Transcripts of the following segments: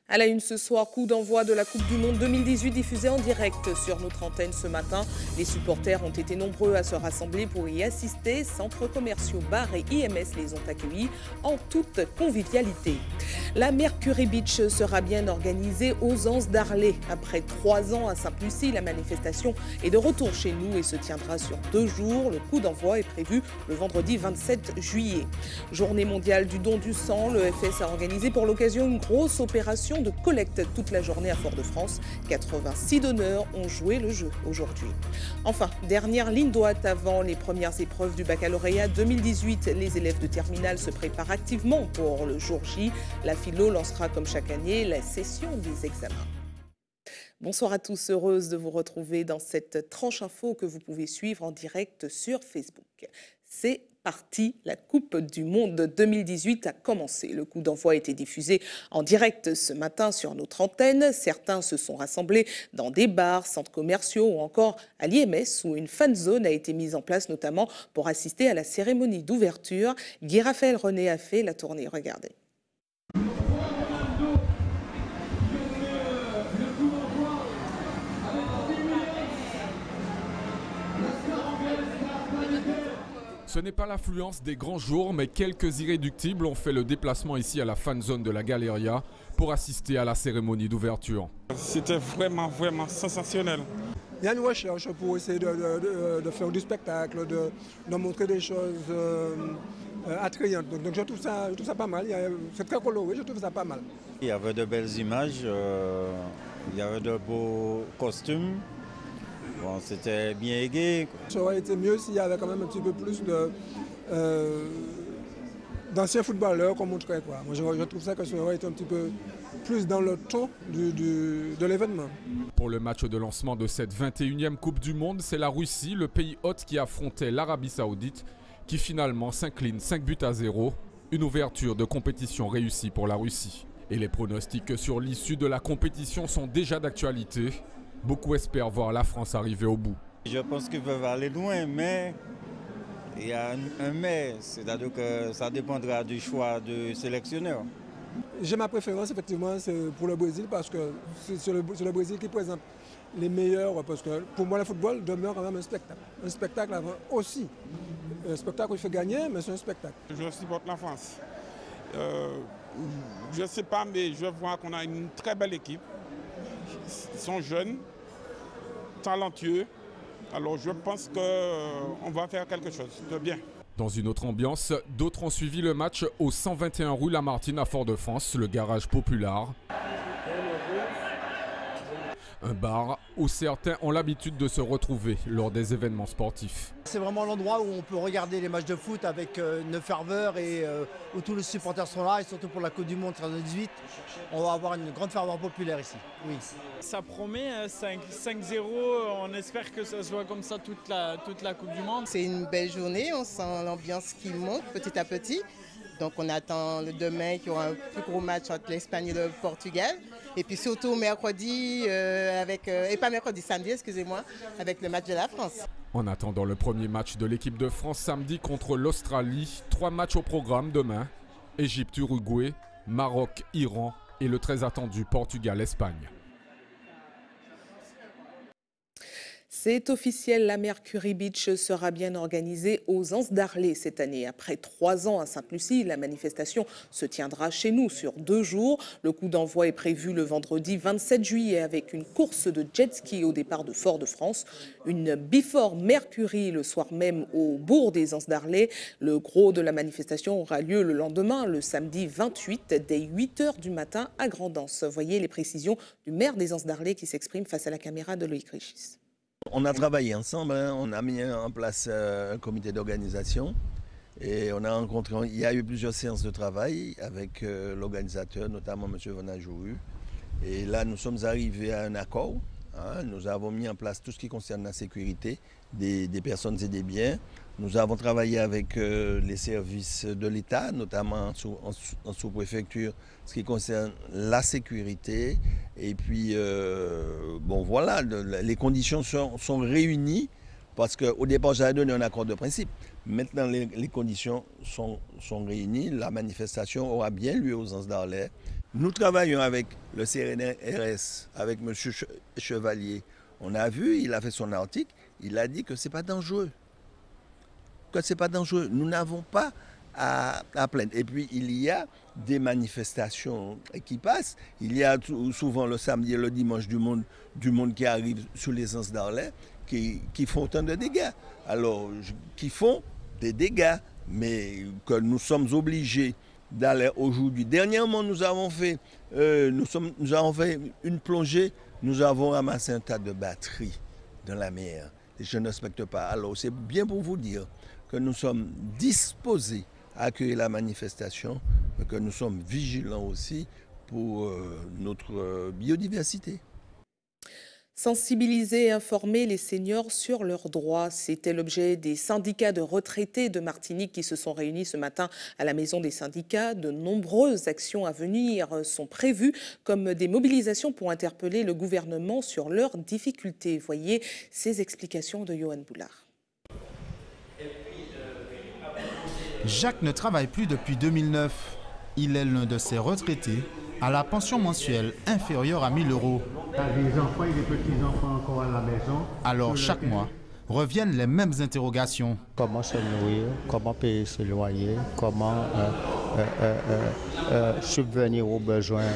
À la une ce soir, coup d'envoi de la Coupe du Monde 2018 diffusée en direct sur notre antenne ce matin. Les supporters ont été nombreux à se rassembler pour y assister. Centres commerciaux, bars et IMS les ont accueillis en toute convivialité. La Mercury Beach sera bien organisée aux Anses d'Arlay. Après 3 ans à Sainte-Lucie, la manifestation est de retour chez nous et se tiendra sur 2 jours. Le coup d'envoi est prévu le vendredi 27 juillet. Journée mondiale du don du sang, le FS a organisé pour l'occasion une grosse opération de collecte toute la journée à Fort-de-France. 86 donneurs ont joué le jeu aujourd'hui. Enfin, dernière ligne droite avant les premières épreuves du baccalauréat 2018. Les élèves de terminale se préparent activement pour le jour J. La philo lancera comme chaque année la session des examens. Bonsoir à tous, heureuse de vous retrouver dans cette tranche info que vous pouvez suivre en direct sur Facebook. C'est parti, la Coupe du Monde 2018 a commencé. Le coup d'envoi a été diffusé en direct ce matin sur notre antenne. Certains se sont rassemblés dans des bars, centres commerciaux ou encore à l'IMS où une fan zone a été mise en place notamment pour assister à la cérémonie d'ouverture. Guy Raphaël René a fait la tournée, regardez. Ce n'est pas l'affluence des grands jours, mais quelques irréductibles ont fait le déplacement ici à la fan zone de la Galeria pour assister à la cérémonie d'ouverture. C'était vraiment sensationnel. Il y a une recherche pour essayer de faire du spectacle, de montrer des choses attrayantes. Donc je trouve ça pas mal. C'est très coloré, je trouve ça pas mal. Il y avait de belles images, il y avait de beaux costumes. Bon, c'était bien égayé. Ça aurait été mieux s'il y avait quand même un petit peu plus d'anciens footballeurs qu'on montrait. Moi, je trouve ça que ça aurait été un petit peu plus dans le ton de l'événement. Pour le match de lancement de cette 21e Coupe du Monde, c'est la Russie, le pays hôte qui affrontait l'Arabie Saoudite, qui finalement s'incline 5-0. Une ouverture de compétition réussie pour la Russie. Et les pronostics sur l'issue de la compétition sont déjà d'actualité. Beaucoup espèrent voir la France arriver au bout. Je pense qu'ils peuvent aller loin, mais il y a un mais, c'est-à-dire que ça dépendra du choix du sélectionneur. J'ai ma préférence, effectivement, c'est pour le Brésil, parce que c'est le Brésil qui présente les meilleurs, parce que pour moi, le football demeure quand même un spectacle. Un spectacle avant aussi. Un spectacle où il faut gagner, mais c'est un spectacle. Je supporte la France. Je ne sais pas, mais je vois qu'on a une très belle équipe. Ils sont jeunes, talentueux. Alors je pense qu'on va faire quelque chose de bien. Dans une autre ambiance, d'autres ont suivi le match au 121 rue Lamartine à Fort-de-France, le garage populaire. Un bar où certains ont l'habitude de se retrouver lors des événements sportifs. C'est vraiment l'endroit où on peut regarder les matchs de foot avec une ferveur et où tous les supporters sont là, et surtout pour la Coupe du Monde 2018, on va avoir une grande ferveur populaire ici. Oui. Ça promet 5-0, on espère que ça soit comme ça toute la Coupe du Monde. C'est une belle journée, on sent l'ambiance qui monte petit à petit. Donc on attend le demain qu'il y aura un plus gros match entre l'Espagne et le Portugal. Et puis surtout mercredi, samedi, excusez-moi, avec le match de la France. En attendant le premier match de l'équipe de France samedi contre l'Australie, 3 matchs au programme demain. Égypte, Uruguay, Maroc, Iran et le très attendu Portugal-Espagne. C'est officiel, la Mercury Beach sera bien organisée aux Anses d'Arlay cette année. Après 3 ans à Sainte-Lucie, la manifestation se tiendra chez nous sur 2 jours. Le coup d'envoi est prévu le vendredi 27 juillet avec une course de jet ski au départ de Fort-de-France. Une Before Mercury le soir même au bourg des Anses d'Arlay. Le gros de la manifestation aura lieu le lendemain, le samedi 28, dès 8h du matin à Grand'Anse. Voyez les précisions du maire des Anses d'Arlay qui s'exprime face à la caméra de Loïc Richis. On a travaillé ensemble, on a mis en place un comité d'organisation et on a rencontré, il y a eu plusieurs séances de travail avec l'organisateur, notamment M. Venajouru. Et là, nous sommes arrivés à un accord. Nous avons mis en place tout ce qui concerne la sécurité des personnes et des biens. Nous avons travaillé avec les services de l'État, notamment en sous-préfecture, ce qui concerne la sécurité. Et puis, bon voilà, les conditions sont réunies parce qu'au départ, j'avais donné un accord de principe. Maintenant, les conditions sont réunies. La manifestation aura bien lieu aux Anses d'Arlay. Nous travaillons avec le CNRS, avec M. Chevalier. On a vu, il a fait son article, il a dit que ce n'est pas dangereux. Que ce n'est pas dangereux. Nous n'avons pas à plaindre. Et puis, il y a des manifestations qui passent. Il y a souvent le samedi et le dimanche du monde qui arrive sur l'essence d'Arlay qui font autant de dégâts. Alors, qui font des dégâts, mais que nous sommes obligés d'aller aujourd'hui. Dernièrement, nous avons fait une plongée, nous avons ramassé un tas de batteries dans la mer. Et je ne respecte pas. Alors, c'est bien pour vous dire que nous sommes disposés à accueillir la manifestation, mais que nous sommes vigilants aussi pour notre biodiversité. Sensibiliser et informer les seniors sur leurs droits, c'était l'objet des syndicats de retraités de Martinique qui se sont réunis ce matin à la Maison des syndicats. De nombreuses actions à venir sont prévues, comme des mobilisations pour interpeller le gouvernement sur leurs difficultés. Voyez ces explications de Johan Boulard. Jacques ne travaille plus depuis 2009. Il est l'un de ces retraités à la pension mensuelle inférieure à 1 000 €. Les enfants et les petits-enfants encore à la maison. Alors chaque mois, reviennent les mêmes interrogations. Comment se nourrir, comment payer ses loyers, comment subvenir aux besoins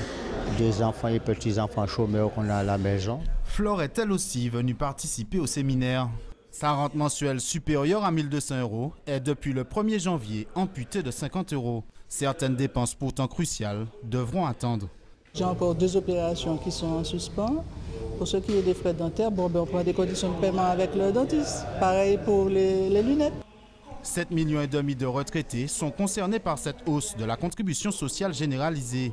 des enfants et petits-enfants chômeurs qu'on a à la maison. Flore est elle aussi venue participer au séminaire. Sa rente mensuelle supérieure à 1 200 € est depuis le 1er janvier amputée de 50 €. Certaines dépenses pourtant cruciales devront attendre. J'ai encore 2 opérations qui sont en suspens. Pour ce qui est des frais dentaires, on prend des conditions de paiement avec le dentiste. Pareil pour les lunettes. 7,5 millions de retraités sont concernés par cette hausse de la contribution sociale généralisée.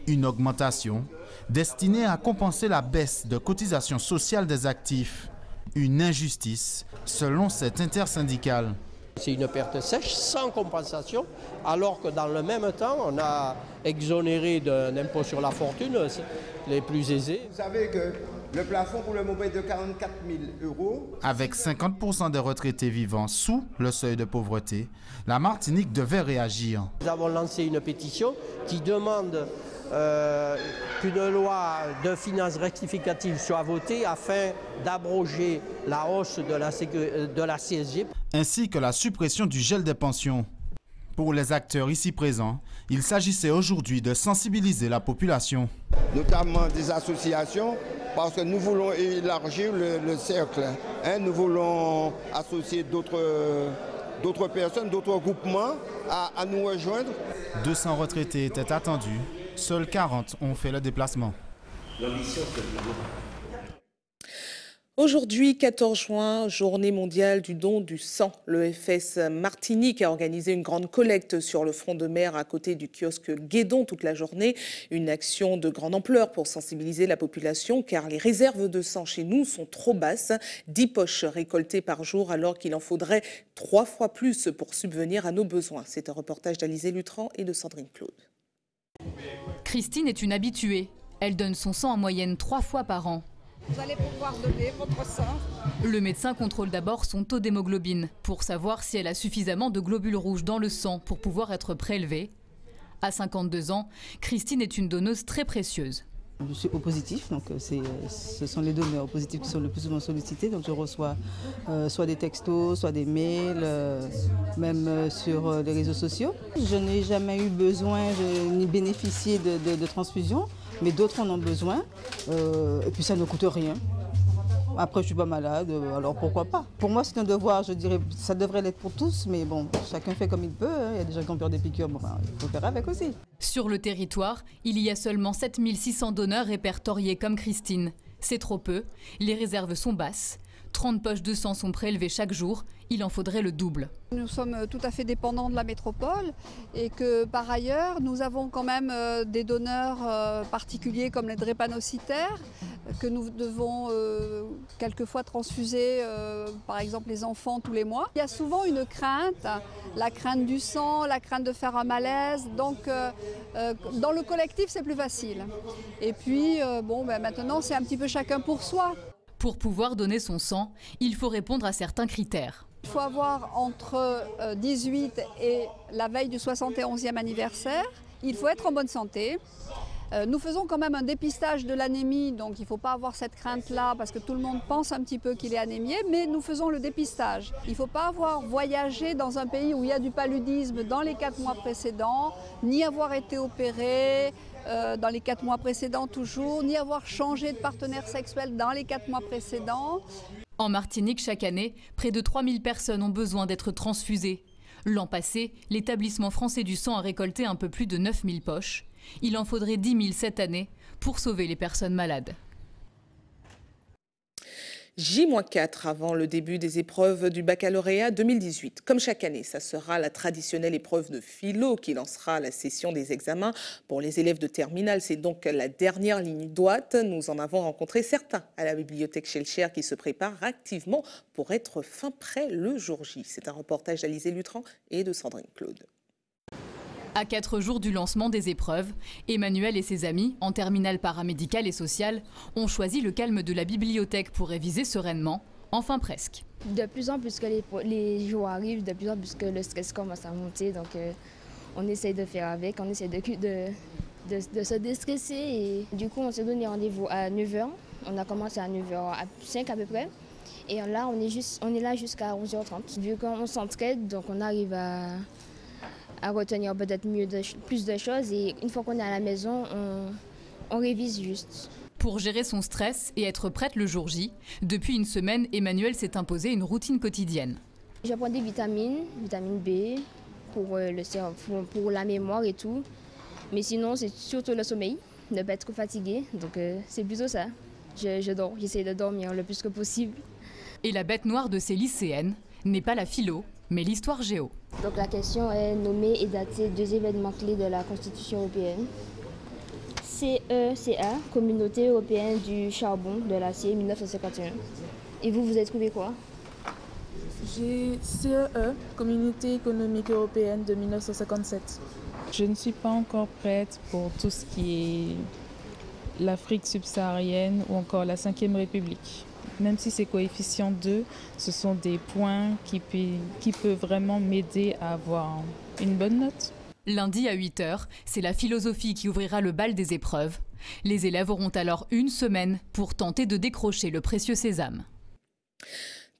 Une augmentation destinée à compenser la baisse de cotisation sociale des actifs. Une injustice, selon cette intersyndicale. C'est une perte sèche sans compensation, alors que dans le même temps, on a exonéré d'un impôt sur la fortune les plus aisés. Vous savez que le plafond pour le moment est de 44 000 €. Avec 50% des retraités vivant sous le seuil de pauvreté, la Martinique devait réagir. Nous avons lancé une pétition qui demande qu'une loi de finances rectificative soit votée afin d'abroger la hausse de la CSG. Ainsi que la suppression du gel des pensions. Pour les acteurs ici présents, il s'agissait aujourd'hui de sensibiliser la population. Notamment des associations, parce que nous voulons élargir le cercle. Nous voulons associer d'autres personnes, d'autres groupements à nous rejoindre. 200 retraités étaient attendus. Seuls 40 ont fait le déplacement. Aujourd'hui, 14 juin, journée mondiale du don du sang. Le FS Martinique a organisé une grande collecte sur le front de mer à côté du kiosque Guédon toute la journée. Une action de grande ampleur pour sensibiliser la population car les réserves de sang chez nous sont trop basses. 10 poches récoltées par jour alors qu'il en faudrait 3 fois plus pour subvenir à nos besoins. C'est un reportage d'Alizé Lutran et de Sandrine Claude. Christine est une habituée. Elle donne son sang en moyenne 3 fois par an. Vous allez pouvoir donner votre sang. Le médecin contrôle d'abord son taux d'hémoglobine pour savoir si elle a suffisamment de globules rouges dans le sang pour pouvoir être prélevée. À 52 ans, Christine est une donneuse très précieuse. Je suis au positif, donc ce sont les donneurs positifs qui sont le plus souvent sollicités. Donc je reçois soit des textos, soit des mails, même sur les réseaux sociaux. Je n'ai jamais eu besoin ni bénéficié de transfusion, mais d'autres en ont besoin. Et puis ça ne coûte rien. Après, je ne suis pas malade, alors pourquoi pas? Pour moi, c'est un devoir, je dirais, ça devrait l'être pour tous, mais bon, chacun fait comme il peut. Il y a des gens qui ont peur des piqûres, bon, il faut faire avec aussi. Sur le territoire, il y a seulement 7600 donneurs répertoriés comme Christine. C'est trop peu, les réserves sont basses. 30 poches de sang sont prélevées chaque jour, il en faudrait le double. Nous sommes tout à fait dépendants de la métropole et que par ailleurs, nous avons quand même des donneurs particuliers comme les drépanocytaires que nous devons quelquefois transfuser, par exemple les enfants tous les mois. Il y a souvent une crainte, la crainte du sang, la crainte de faire un malaise, donc dans le collectif c'est plus facile. Et puis maintenant c'est un petit peu chacun pour soi. Pour pouvoir donner son sang, il faut répondre à certains critères. Il faut avoir entre 18 et la veille du 71e anniversaire. Il faut être en bonne santé. Nous faisons quand même un dépistage de l'anémie, donc il ne faut pas avoir cette crainte-là parce que tout le monde pense un petit peu qu'il est anémié, mais nous faisons le dépistage. Il ne faut pas avoir voyagé dans un pays où il y a du paludisme dans les 4 mois précédents, ni avoir été opéré dans les 4 mois précédents toujours, ni avoir changé de partenaire sexuel dans les 4 mois précédents. En Martinique, chaque année, près de 3000 personnes ont besoin d'être transfusées. L'an passé, l'établissement français du sang a récolté un peu plus de 9000 poches. Il en faudrait 10 000 cette année pour sauver les personnes malades. J-4 avant le début des épreuves du baccalauréat 2018. Comme chaque année, ça sera la traditionnelle épreuve de philo qui lancera la session des examens. Pour les élèves de terminale, c'est donc la dernière ligne droite. Nous en avons rencontré certains à la bibliothèque Schellcher qui se préparent activement pour être fin prêt le jour J. C'est un reportage d'Alizé Lutran et de Sandrine Claude. À 4 jours du lancement des épreuves, Emmanuel et ses amis, en terminale paramédicale et sociale, ont choisi le calme de la bibliothèque pour réviser sereinement, enfin presque. De plus en plus que les jours arrivent, de plus en plus que le stress commence à monter, donc on essaye de faire avec, on essaie de se déstresser. Et du coup, on s'est donné rendez-vous à 9h, on a commencé à 9h05 à peu près, et là, on est là jusqu'à 11h30. Vu qu'on s'entraide, donc on arrive à retenir peut-être plus de choses et une fois qu'on est à la maison, on révise juste. Pour gérer son stress et être prête le jour J, depuis une semaine, Emmanuel s'est imposé une routine quotidienne. Je prends des vitamine B pour la mémoire et tout, mais sinon c'est surtout le sommeil, ne pas être trop fatigué, donc c'est plutôt ça. Je dors, j'essaie de dormir le plus que possible. Et la bête noire de ces lycéennes n'est pas la philo, mais l'histoire géo. Donc la question est nommer et dater 2 événements clés de la Constitution européenne. CECA, Communauté européenne du charbon, de l'acier, 1951. Et vous avez trouvé quoi? J'ai CEE, Communauté économique européenne de 1957. Je ne suis pas encore prête pour tout ce qui est l'Afrique subsaharienne ou encore la 5e République. Même si c'est coefficient 2, ce sont des points qui peuvent vraiment m'aider à avoir une bonne note. Lundi à 8h, c'est la philosophie qui ouvrira le bal des épreuves. Les élèves auront alors une semaine pour tenter de décrocher le précieux sésame.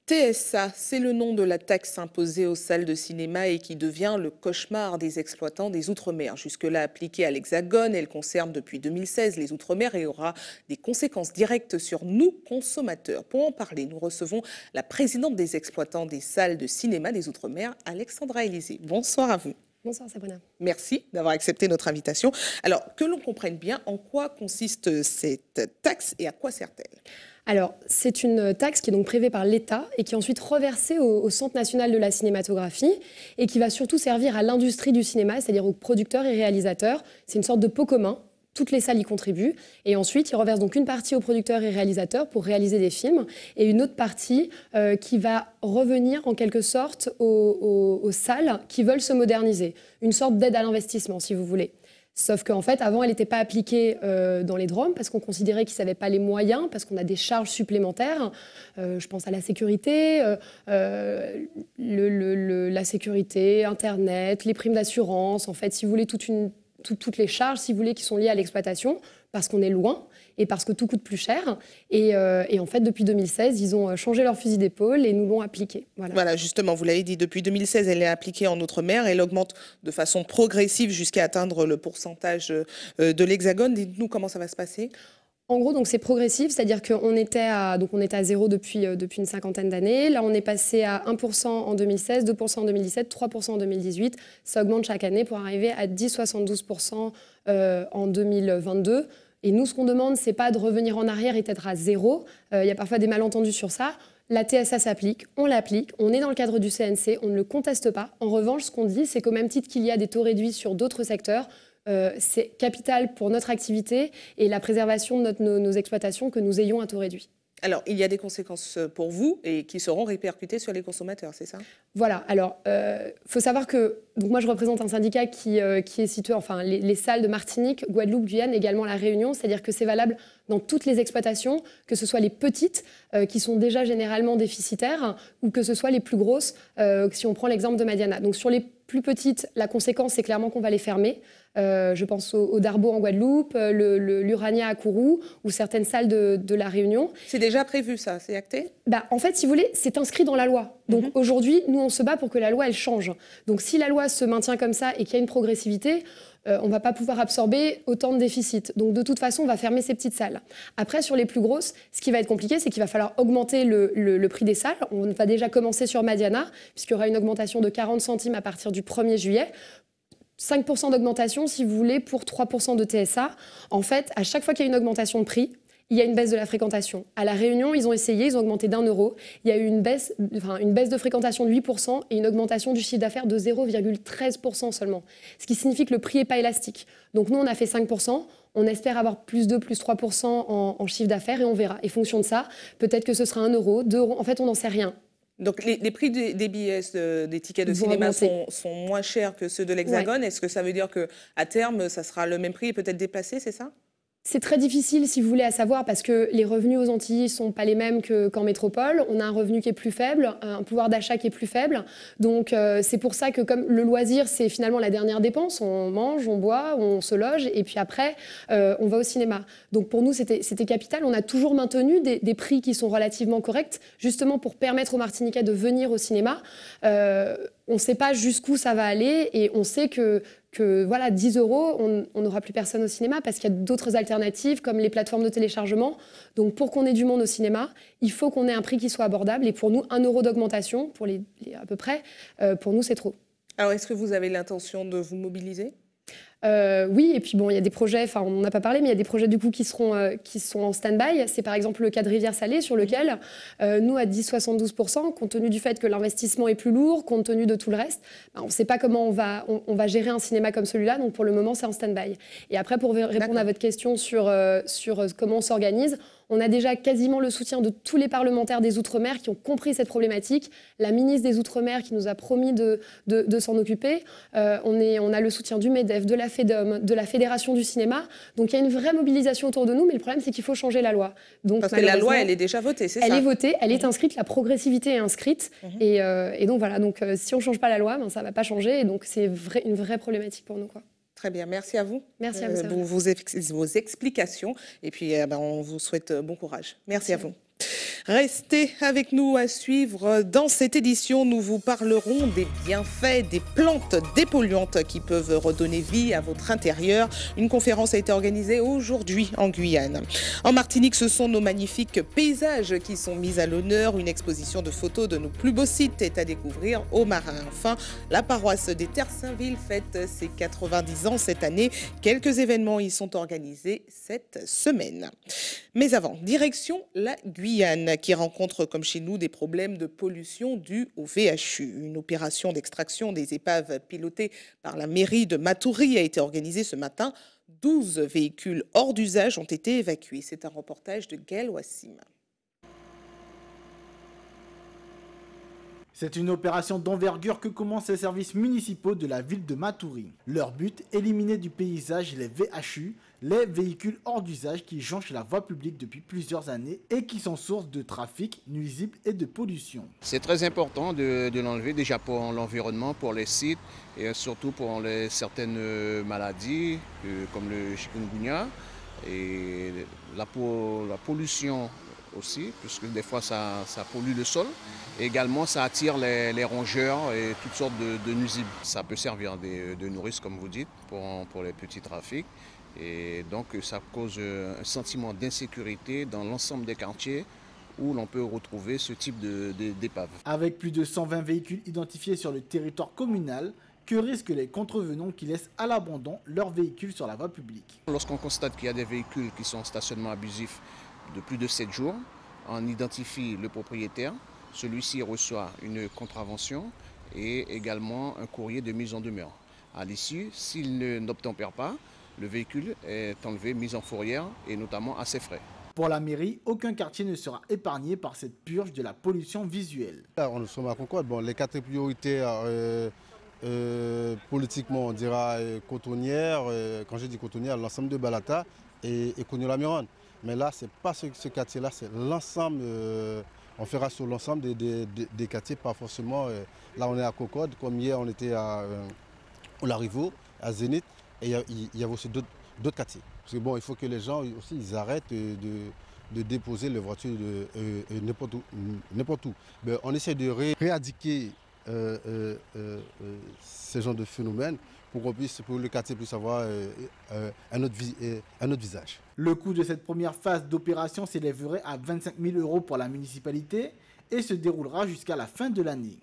TSA, c'est le nom de la taxe imposée aux salles de cinéma et qui devient le cauchemar des exploitants des Outre-mer. Jusque-là appliquée à l'Hexagone, elle concerne depuis 2016 les Outre-mer et aura des conséquences directes sur nous, consommateurs. Pour en parler, nous recevons la présidente des exploitants des salles de cinéma des Outre-mer, Alexandra Élysée. Bonsoir à vous. Bonsoir Sabrina. Merci d'avoir accepté notre invitation. Alors, que l'on comprenne bien, en quoi consiste cette taxe et à quoi sert-elle ? Alors, c'est une taxe qui est donc prélevée par l'État et qui est ensuite reversée au Centre national de la cinématographie et qui va surtout servir à l'industrie du cinéma, c'est-à-dire aux producteurs et réalisateurs. C'est une sorte de pot commun. Toutes les salles y contribuent. Et ensuite, ils reversent donc une partie aux producteurs et réalisateurs pour réaliser des films et une autre partie qui va revenir en quelque sorte aux salles qui veulent se moderniser. Une sorte d'aide à l'investissement, si vous voulez. Sauf qu'en fait, avant, elle n'était pas appliquée dans les DROM parce qu'on considérait qu'ils n'avaient pas les moyens, parce qu'on a des charges supplémentaires. Je pense à la sécurité, la sécurité, Internet, les primes d'assurance. En fait, si vous voulez, toutes les charges, si vous voulez, qui sont liées à l'exploitation, parce qu'on est loin et parce que tout coûte plus cher. Et en fait, depuis 2016, ils ont changé leur fusil d'épaule et nous l'ont appliquée. Voilà, justement, vous l'avez dit, depuis 2016, elle est appliquée en Outre-mer. Elle augmente de façon progressive jusqu'à atteindre le pourcentage de l'Hexagone. Dites-nous comment ça va se passer. En gros, donc c'est progressif, c'est-à-dire qu'on était à 0 depuis une cinquantaine d'années. Là, on est passé à 1% en 2016, 2% en 2017, 3% en 2018. Ça augmente chaque année pour arriver à 10,72% en 2022. Et nous, ce qu'on demande, c'est pas de revenir en arrière et d'être à 0. Il y a parfois des malentendus sur ça. La TSA s'applique, on l'applique, on est dans le cadre du CNC, on ne le conteste pas. En revanche, ce qu'on dit, c'est qu'au même titre qu'il y a des taux réduits sur d'autres secteurs, c'est capital pour notre activité et la préservation de nos exploitations que nous ayons un taux réduit. Alors, il y a des conséquences pour vous et qui seront répercutées sur les consommateurs, c'est ça? Voilà. Alors, faut savoir que donc moi, je représente un syndicat qui est situé, enfin, les salles de Martinique, Guadeloupe, Guyane, également La Réunion. C'est-à-dire que c'est valable dans toutes les exploitations, que ce soit les petites, qui sont déjà généralement déficitaires, ou que ce soit les plus grosses, si on prend l'exemple de Madiana. Donc, sur les plus petites, la conséquence, c'est clairement qu'on va les fermer. Je pense au Darbo en Guadeloupe, l'Urania à Kourou ou certaines salles de La Réunion. C'est déjà prévu ça, c'est acté? En fait, si vous voulez, c'est inscrit dans la loi. Donc aujourd'hui, nous, on se bat pour que la loi, elle change. Donc si la loi se maintient comme ça et qu'il y a une progressivité, on ne va pas pouvoir absorber autant de déficits. Donc de toute façon, on va fermer ces petites salles. Après, sur les plus grosses, ce qui va être compliqué, c'est qu'il va falloir augmenter le prix des salles. On va déjà commencer sur Madiana, puisqu'il y aura une augmentation de 40 centimes à partir du 1er juillet. 5% d'augmentation, si vous voulez, pour 3% de TSA. En fait, à chaque fois qu'il y a une augmentation de prix, il y a une baisse de la fréquentation. À La Réunion, ils ont essayé, ils ont augmenté d'1 euro. Il y a eu une baisse de fréquentation de 8% et une augmentation du chiffre d'affaires de 0,13% seulement. Ce qui signifie que le prix n'est pas élastique. Donc nous, on a fait 5%. On espère avoir plus 2, plus 3% en chiffre d'affaires et on verra. Et fonction de ça, peut-être que ce sera 1 euro, 2 euros. En fait, on n'en sait rien. Donc les prix des billets, des tickets de cinéma sont moins chers que ceux de l'Hexagone. Ouais. Est-ce que ça veut dire qu'à terme, ça sera le même prix et peut-être déplacé, c'est ça? C'est très difficile, si vous voulez, à savoir, parce que les revenus aux Antilles ne sont pas les mêmes qu'en métropole. On a un revenu qui est plus faible, un pouvoir d'achat qui est plus faible. Donc c'est pour ça que comme le loisir, c'est finalement la dernière dépense. On mange, on boit, on se loge, et puis après, on va au cinéma. Donc pour nous, c'était capital. On a toujours maintenu des prix qui sont relativement corrects, justement pour permettre aux Martiniquais de venir au cinéma. On ne sait pas jusqu'où ça va aller, et on sait que voilà, 10 euros, on n'aura plus personne au cinéma parce qu'il y a d'autres alternatives comme les plateformes de téléchargement. Donc pour qu'on ait du monde au cinéma, il faut qu'on ait un prix qui soit abordable. Et pour nous, 1 euro d'augmentation, pour à peu près, pour nous, c'est trop. Alors est-ce que vous avez l'intention de vous mobiliser ? Oui, et puis bon, il y a des projets, enfin on n'en a pas parlé, mais il y a des projets du coup qui sont en stand-by. C'est par exemple le cas de Rivière-Salée sur lequel nous, à 10,72%, compte tenu du fait que l'investissement est plus lourd, compte tenu de tout le reste, on ne sait pas comment on va gérer un cinéma comme celui-là, donc pour le moment c'est en stand-by. Et après, pour répondre à votre question sur comment on s'organise, on a déjà quasiment le soutien de tous les parlementaires des Outre-mer qui ont compris cette problématique. La ministre des Outre-mer qui nous a promis de s'en occuper. On a le soutien du MEDEF, de la FEDOM, de la Fédération du cinéma. Donc il y a une vraie mobilisation autour de nous, mais le problème c'est qu'il faut changer la loi. Donc, parce que la loi, elle est déjà votée, c'est ça? Elle est votée, elle est inscrite, la progressivité est inscrite. Et donc voilà, donc, si on ne change pas la loi, ça ne va pas changer. Et donc c'est une vraie problématique pour nous, quoi. Très bien, merci à vous. Merci à vous. Pour vos explications. Et puis, on vous souhaite bon courage. Merci à vous. Restez avec nous à suivre. Dans cette édition, nous vous parlerons des bienfaits des plantes dépolluantes qui peuvent redonner vie à votre intérieur. Une conférence a été organisée aujourd'hui en Guyane. En Martinique, ce sont nos magnifiques paysages qui sont mis à l'honneur. Une exposition de photos de nos plus beaux sites est à découvrir aux marins. Enfin, la paroisse des Terre-Saint-Ville fête ses 90 ans cette année. Quelques événements y sont organisés cette semaine. Mais avant, direction la Guyane, qui rencontre, comme chez nous, des problèmes de pollution dus au VHU. Une opération d'extraction des épaves pilotée par la mairie de Matoury a été organisée ce matin. 12 véhicules hors d'usage ont été évacués. C'est un reportage de Gaël Wassim. C'est une opération d'envergure que commencent les services municipaux de la ville de Matoury. Leur but, éliminer du paysage les VHU, les véhicules hors d'usage qui jonchent la voie publique depuis plusieurs années et qui sont source de trafic nuisible et de pollution. C'est très important de l'enlever déjà pour l'environnement, pour les sites et surtout pour certaines maladies comme le chikungunya et la pollution aussi, puisque des fois ça pollue le sol. Et également, ça attire les rongeurs et toutes sortes de nuisibles. Ça peut servir de nourrice, comme vous dites, pour les petits trafics. Et donc, ça cause un sentiment d'insécurité dans l'ensemble des quartiers où l'on peut retrouver ce type d'épave. Avec plus de 120 véhicules identifiés sur le territoire communal, que risquent les contrevenants qui laissent à l'abandon leurs véhicules sur la voie publique? Lorsqu'on constate qu'il y a des véhicules qui sont en stationnement abusif de plus de 7 jours, on identifie le propriétaire. Celui-ci reçoit une contravention et également un courrier de mise en demeure. À l'issue, s'il n'obtempère pas, le véhicule est enlevé, mis en fourrière et notamment à ses frais. Pour la mairie, aucun quartier ne sera épargné par cette purge de la pollution visuelle. On sommes à Concorde. Bon, les 4 priorités politiquement, on dira cotonnière. Quand je dis cotonnière, l'ensemble de Balata et Cognola-Mirande. Mais là, ce n'est pas ce quartier-là, c'est l'ensemble. On fera sur l'ensemble des quartiers, pas forcément. Là, on est à Concorde, comme hier, on était au Larivo, à Zénith. et il y avait aussi d'autres quartiers. Parce que bon, il faut que les gens aussi ils arrêtent de déposer les voitures n'importe où. Ben, on essaie de éradiquer ce genre de phénomène pour que le quartier puisse avoir un autre visage. Le coût de cette première phase d'opération s'élèverait à 25 000 € pour la municipalité et se déroulera jusqu'à la fin de l'année.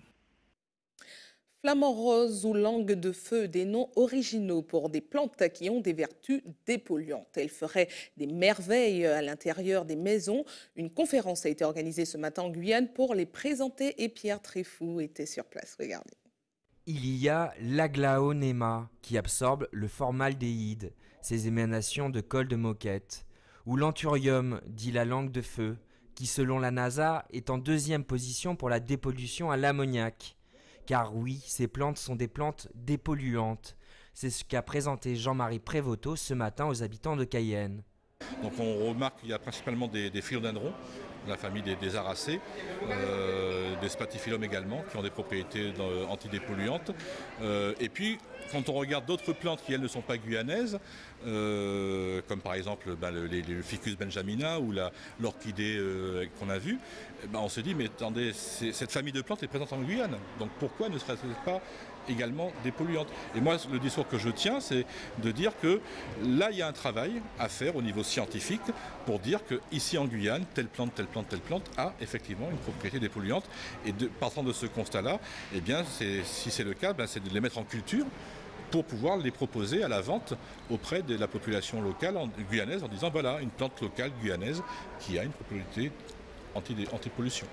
Flamant rose ou langue de feu, des noms originaux pour des plantes qui ont des vertus dépolluantes. Elles feraient des merveilles à l'intérieur des maisons. Une conférence a été organisée ce matin en Guyane pour les présenter et Pierre Tréfou était sur place. Regardez. Il y a l'aglaonema qui absorbe le formaldéhyde, ces émanations de colle de moquette, ou l'anthurium, dit la langue de feu, qui selon la NASA est en 2e position pour la dépollution à l'ammoniac. Car oui, ces plantes sont des plantes dépolluantes. C'est ce qu'a présenté Jean-Marie Prévoto ce matin aux habitants de Cayenne. Donc on remarque qu'il y a principalement des philodendrons, la famille des aracées, des spathiphyllum également, qui ont des propriétés antidépolluantes. Et puis, quand on regarde d'autres plantes qui, elles, ne sont pas guyanaises, comme par exemple le Ficus benjamina ou l'orchidée qu'on a vue, on se dit, mais attendez, cette famille de plantes est présente en Guyane. Donc pourquoi ne serait-elle pas également dépolluante? Et moi, le discours que je tiens, c'est de dire que là, il y a un travail à faire au niveau scientifique pour dire qu'ici en Guyane, telle plante a effectivement une propriété dépolluante. Et partant de ce constat-là, eh bien, si c'est le cas, c'est de les mettre en culture pour pouvoir les proposer à la vente auprès de la population locale guyanaise en disant voilà, une plante locale guyanaise qui a une propriété anti-pollution.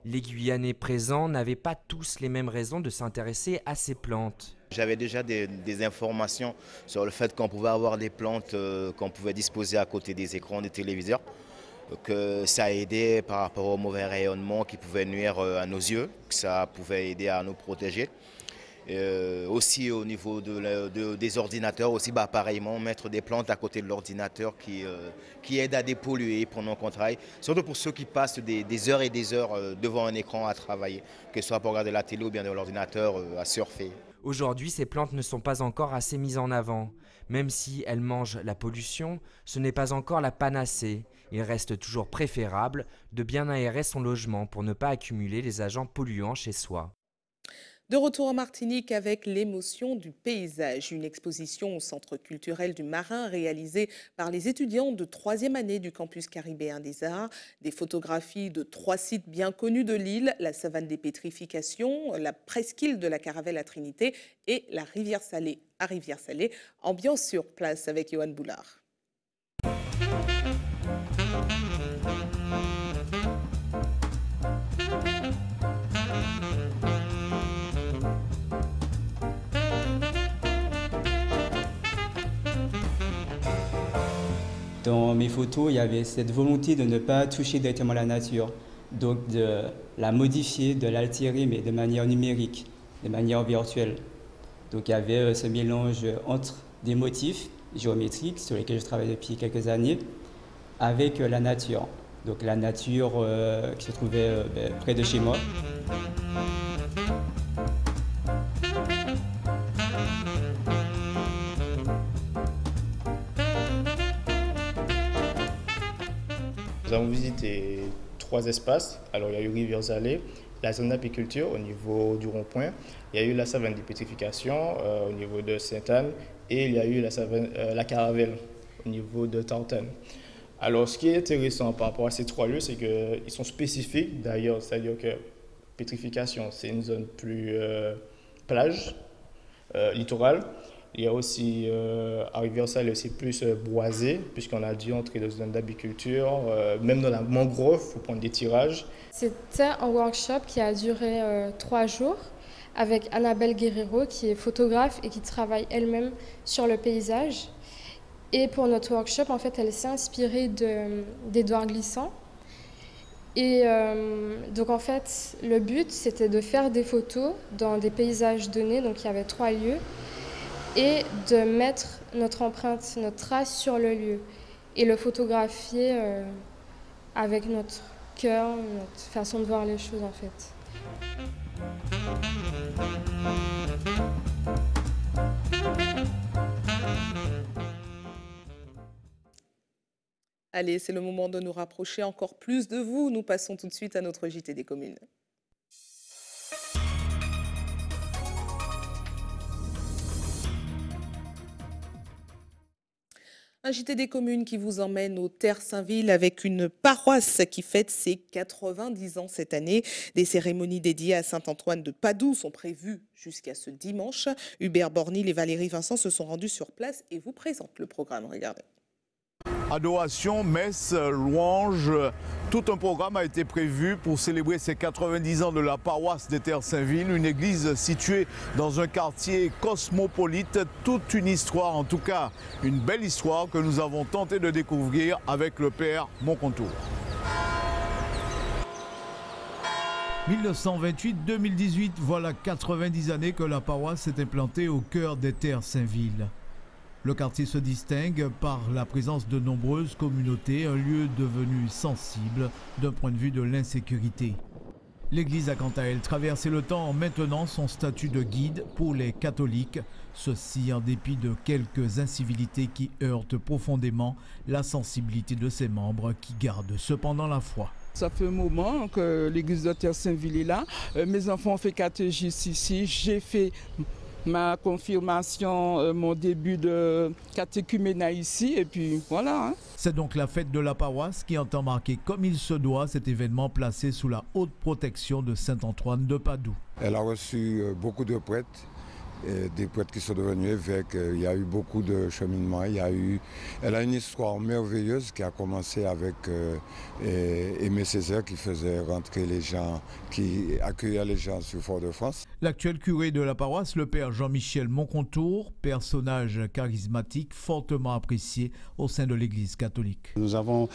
Les Guyanais présents n'avaient pas tous les mêmes raisons de s'intéresser à ces plantes. J'avais déjà des informations sur le fait qu'on pouvait avoir des plantes qu'on pouvait disposer à côté des écrans des téléviseurs, que ça aidait par rapport au mauvais rayonnement qui pouvait nuire à nos yeux, que ça pouvait aider à nous protéger. Aussi au niveau des ordinateurs, aussi pareillement mettre des plantes à côté de l'ordinateur qui aident à dépolluer pendant qu'on travaille, surtout pour ceux qui passent des heures et des heures devant un écran à travailler, que ce soit pour regarder la télé ou bien devant l'ordinateur à surfer. Aujourd'hui, ces plantes ne sont pas encore assez mises en avant. Même si elles mangent la pollution, ce n'est pas encore la panacée. Il reste toujours préférable de bien aérer son logement pour ne pas accumuler les agents polluants chez soi. De retour en Martinique avec l'émotion du paysage, une exposition au Centre culturel du Marin réalisée par les étudiants de 3e année du campus caribéen des Arts. Des photographies de 3 sites bien connus de l'île, la savane des pétrifications, la presqu'île de la Caravelle à Trinité et la rivière Salée à Rivière-Salée. Ambiance sur place avec Johan Boulard. Dans mes photos, il y avait cette volonté de ne pas toucher directement la nature, donc de la modifier, de l'altérer, mais de manière numérique, de manière virtuelle. Donc il y avait ce mélange entre des motifs géométriques sur lesquels je travaille depuis quelques années, avec la nature. Donc la nature qui se trouvait près de chez moi. Nous avons visité 3 espaces. Alors, il y a eu Rivière-Salée, la zone d'apiculture au niveau du rond-point, il y a eu la savane des pétrifications au niveau de Sainte-Anne et il y a eu la Caravelle au niveau de Tartane. Alors, ce qui est intéressant par rapport à ces 3 lieux, c'est qu'ils sont spécifiques d'ailleurs, c'est-à-dire que pétrification, c'est une zone plus plage, littorale. Il y a aussi, à Rivière-Salée, c'est plus boisé, puisqu'on a dû entrer dans une zone d'apiculture. Même dans la mangrove, il faut prendre des tirages. C'était un workshop qui a duré 3 jours avec Annabelle Guerrero, qui est photographe et qui travaille elle-même sur le paysage. Et pour notre workshop, en fait, elle s'est inspirée d'Édouard Glissant. Et donc, en fait, le but, c'était de faire des photos dans des paysages donnés. Donc, il y avait 3 lieux. Et de mettre notre empreinte, notre trace sur le lieu et le photographier avec notre cœur, notre façon de voir les choses en fait. Allez, c'est le moment de nous rapprocher encore plus de vous. Nous passons tout de suite à notre JT des communes. Un JT des communes qui vous emmène au Terre-Saint-Ville avec une paroisse qui fête ses 90 ans cette année. Des cérémonies dédiées à Saint-Antoine de Padoue sont prévues jusqu'à ce dimanche. Hubert Bornil et Valérie Vincent se sont rendus sur place et vous présentent le programme. Regardez. Adoration, messe, louange, tout un programme a été prévu pour célébrer ces 90 ans de la paroisse des Terre-Saint-Ville, une église située dans un quartier cosmopolite, toute une histoire, en tout cas une belle histoire que nous avons tenté de découvrir avec le père Moncontour. 1928-2018, voilà 90 années que la paroisse s'est implantée au cœur des Terre-Saint-Ville. Le quartier se distingue par la présence de nombreuses communautés, un lieu devenu sensible d'un point de vue de l'insécurité. L'Église a quant à elle traversé le temps en maintenant son statut de guide pour les catholiques, ceci en dépit de quelques incivilités qui heurtent profondément la sensibilité de ses membres qui gardent cependant la foi. Ça fait un moment que l'église de Terre-Saint-Ville est là. Mes enfants ont fait catéchisme ici. J'ai fait ma confirmation, mon début de catéchuménat ici, et puis voilà. C'est donc la fête de la paroisse qui entend marquer comme il se doit cet événement placé sous la haute protection de Saint-Antoine de Padoue. Elle a reçu beaucoup de prêtres, des prêtres qui sont devenus évêques. Il y a eu beaucoup de cheminement. Elle a une histoire merveilleuse qui a commencé avec Aimé Césaire qui faisait rentrer les gens, qui accueillait les gens sur Fort-de-France. L'actuel curé de la paroisse, le père Jean-Michel Moncontour, personnage charismatique fortement apprécié au sein de l'Église catholique. Nous avons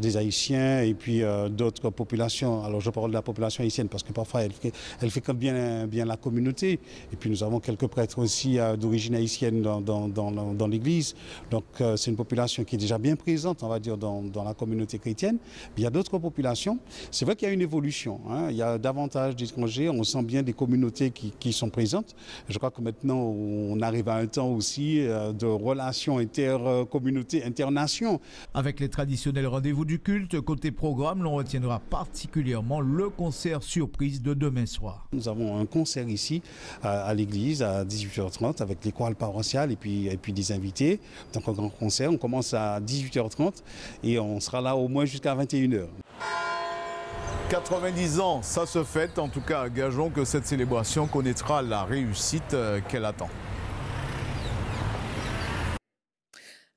des Haïtiens et puis d'autres populations. Alors je parle de la population haïtienne parce que parfois elle fait comme bien la communauté. Et puis nous avons quelques prêtres aussi d'origine haïtienne dans l'Église. Donc c'est une population qui est déjà bien présente, on va dire, dans la communauté chrétienne. Il y a d'autres populations. C'est vrai qu'il y a une évolution. Il y a davantage d'étrangers. On sent bien des communautés qui sont présentes. Je crois que maintenant, on arrive à un temps aussi de relations intercommunautés, internations. Avec les traditionnels rendez-vous du culte, côté programme, l'on retiendra particulièrement le concert surprise de demain soir. Nous avons un concert ici à l'église à 18h30 avec les chorales paroissiales et puis des invités. Donc un grand concert, on commence à 18h30 et on sera là au moins jusqu'à 21h. 90 ans, ça se fête. En tout cas, gageons que cette célébration connaîtra la réussite qu'elle attend.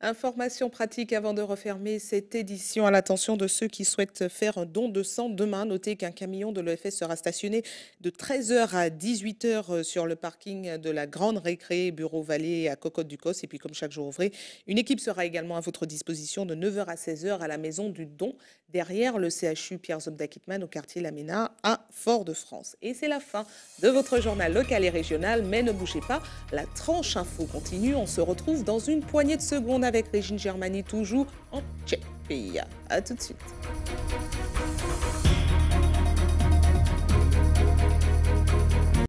Information pratique avant de refermer cette édition à l'attention de ceux qui souhaitent faire un don de sang demain. Notez qu'un camion de l'EFS sera stationné de 13h à 18h sur le parking de la Grande Récré, Bureau Vallée à Cocotte-du-Cos. Et puis comme chaque jour ouvré, une équipe sera également à votre disposition de 9h à 16h à la Maison du Don, derrière le CHU Pierre Zobda-Kittmann au quartier Lamena à Fort-de-France. Et c'est la fin de votre journal local et régional. Mais ne bougez pas, la tranche info continue. On se retrouve dans une poignée de secondes avec Régine Germani, toujours en Tchèque. A tout de suite.